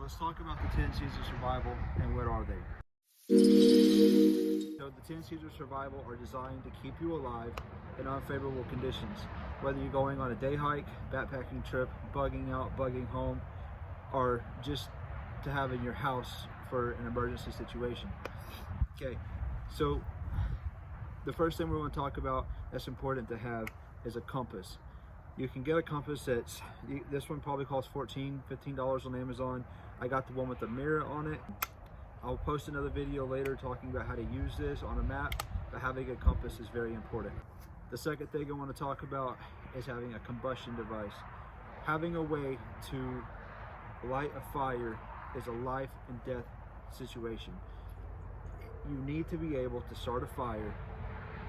let's talk about the 10 C's of survival and what are they. So the 10 C's of survival are designed to keep you alive in unfavorable conditions. Whether you're going on a day hike, backpacking trip, bugging out, bugging home, or just to have in your house for an emergency situation. Okay, so the first thing we want to talk about that's important to have is a compass. You can get a compass this one probably costs $15 on Amazon. I got the one with the mirror on it. I'll post another video later talking about how to use this on a map, but having a compass is very important. The second thing I want to talk about is having a combustion device. Having a way to light a fire is a life and death situation. You need to be able to start a fire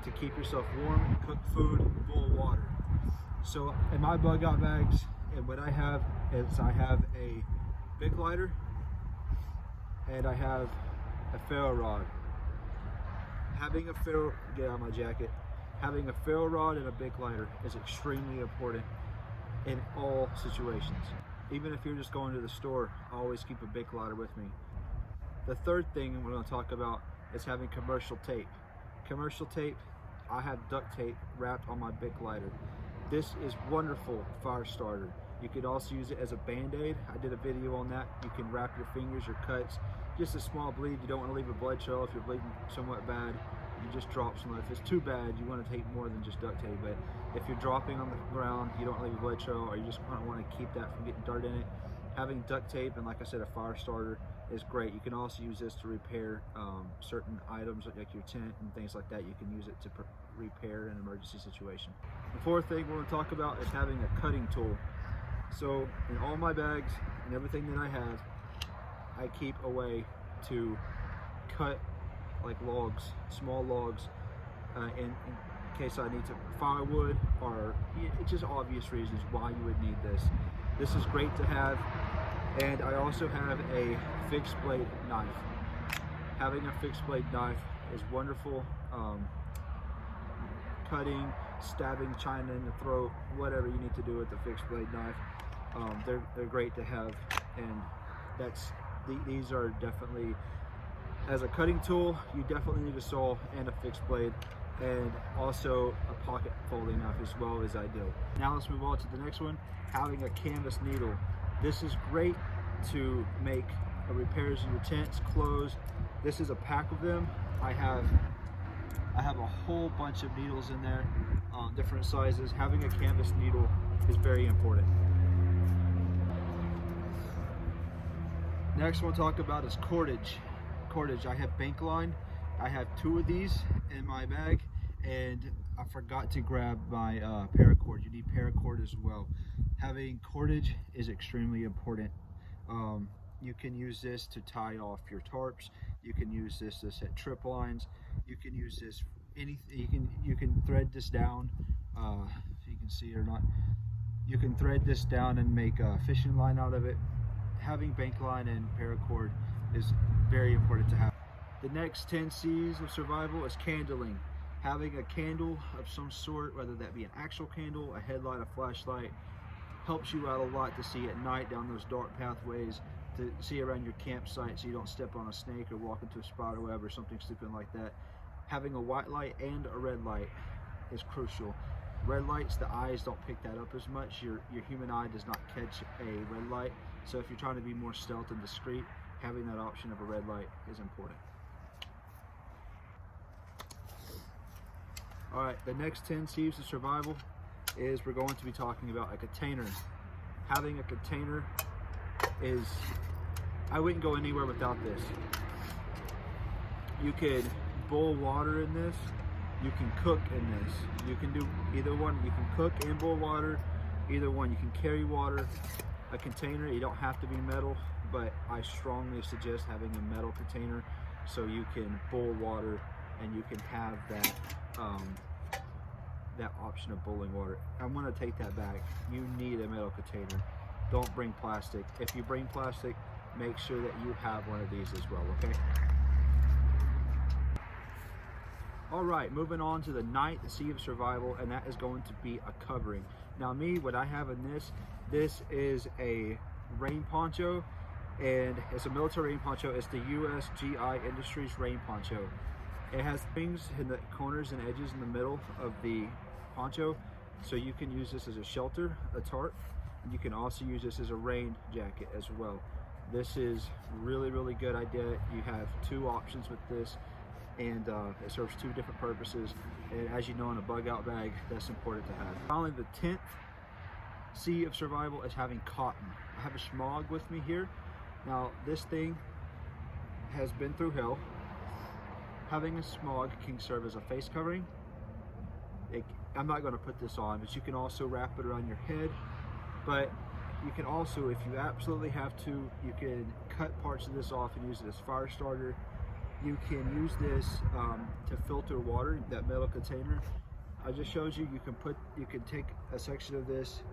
to keep yourself warm, cook food, boil water. So in my Bugout bags, and what I have is I have a big lighter and I have a ferro rod. Having a get out of my jacket. Having a ferro rod and a big lighter is extremely important in all situations. Even if you're just going to the store, I always keep a big lighter with me. The third thing we're going to talk about is having commercial tape. Commercial tape, I have duct tape wrapped on my big lighter. This is wonderful fire starter. You could also use it as a band-aid. I did a video on that. You can wrap your fingers, your cuts, just a small bleed. You don't want to leave a blood trail. If you're bleeding somewhat bad, you just drop some. If it's too bad, you want to take more than just duct tape. But if you're dropping on the ground, you don't leave a blood trail, or you just want to keep that from getting dirt in it, having duct tape and, like I said, a fire starter is great. You can also use this to repair certain items like your tent and things like that. You can use it to repair an emergency situation. The fourth thing we're going to talk about is having a cutting tool. So in all my bags and everything that I have, I keep a way to cut like logs, small logs, in case I need to firewood, or it's just obvious reasons why you would need this. This is great to have. And I also have a fixed blade knife. Having a fixed blade knife is wonderful. Cutting, stabbing china in the throat, whatever you need to do with the fixed blade knife, they're great to have. And these are definitely, as a cutting tool, you definitely need a saw and a fixed blade, and also a pocket folding knife as well is ideal. Now let's move on to the next one, having a canvas needle. This is great to make repairs in your tents, clothes. This is a pack of them. I have a whole bunch of needles in there, different sizes. Having a canvas needle is very important. Next we'll talk about is cordage. Cordage, I have bank line. I have 2 of these in my bag, and I forgot to grab my paracord. You need paracord as well. Having cordage is extremely important. You can use this to tie off your tarps. You can use this to set trip lines. You can use this anything. You can thread this down. If you can see it or not, you can thread this down and make a fishing line out of it. Having bank line and paracord is very important to have. The next 10 C's of survival is candling. Having a candle of some sort, whether that be an actual candle, a headlight, a flashlight, helps you out a lot to see at night down those dark pathways, to see around your campsite so you don't step on a snake or walk into a spider web or something stupid like that. Having a white light and a red light is crucial. Red lights, the eyes don't pick that up as much. Your human eye does not catch a red light. So if you're trying to be more stealth and discreet, having that option of a red light is important. All right, the next 10 C's of survival is we're going to be talking about a container. Having a container is, I wouldn't go anywhere without this. You could boil water in this. You can cook in this. You can do either one. You can cook and boil water, either one. You can carry water. A container, you don't have to be metal, but I strongly suggest having a metal container so you can boil water and you can have that that option of boiling water. I'm going to take that back. You need a metal container. Don't bring plastic. If you bring plastic, make sure that you have one of these as well, okay? All right, moving on to the ninth C of survival, and that is going to be a covering. Now me, what I have in this is a rain poncho. and it's a military rain poncho. It's the USGI Industries rain poncho. It has things in the corners and edges in the middle of the poncho, so you can use this as a shelter, a tarp. You can also use this as a rain jacket as well. This is really good idea. You have two options with this, and it serves two different purposes. And as you know, in a bug out bag, that's important to have. Finally, the 10th C of survival is having cotton. I have a Smog with me here. Now, this thing has been through hell. Having a Smog can serve as a face covering. I'm not going to put this on, but you can also wrap it around your head. But you can also, if you absolutely have to, you can cut parts of this off and use it as fire starter. You can use this to filter water, that metal container. I just showed you, you can take a section of this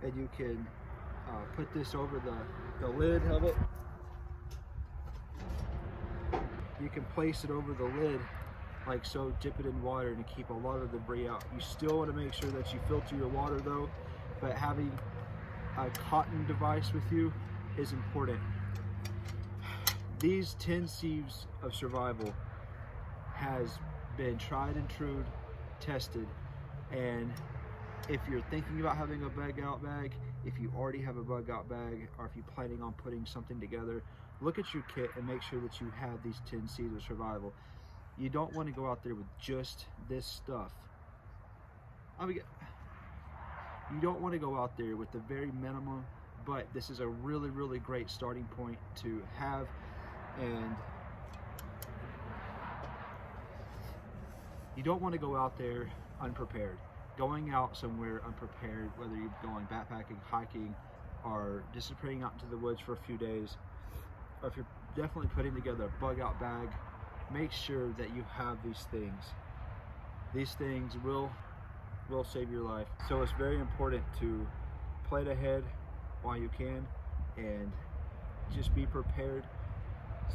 and you can put this over the lid of it. You can place it over the lid like so, dip it in water and keep a lot of debris out. You still want to make sure that you filter your water though, but having a cotton device with you is important. These 10 C's of survival has been tried and true, tested, and if you're thinking about having a bug out bag, if you already have a bug out bag, or if you're planning on putting something together, look at your kit and make sure that you have these 10 C's of survival. You don't want to go out there with just this stuff. You don't want to go out there with the very minimum, but this is a really great starting point to have. And you don't want to go out there unprepared. Going out somewhere unprepared, whether you're going backpacking, hiking, or disappearing out into the woods for a few days, or if you're definitely putting together a bug out bag, make sure that you have these things. These things will save your life. So it's very important to plan ahead while you can and just be prepared.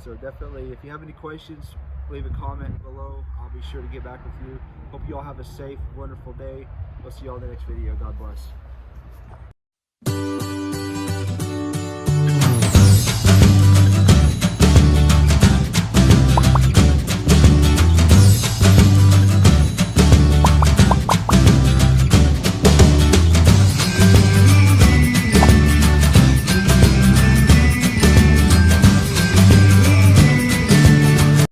So definitely, if you have any questions, leave a comment below. I'll be sure to get back with you. Hope you all have a safe, wonderful day. We'll see you all in the next video. God bless.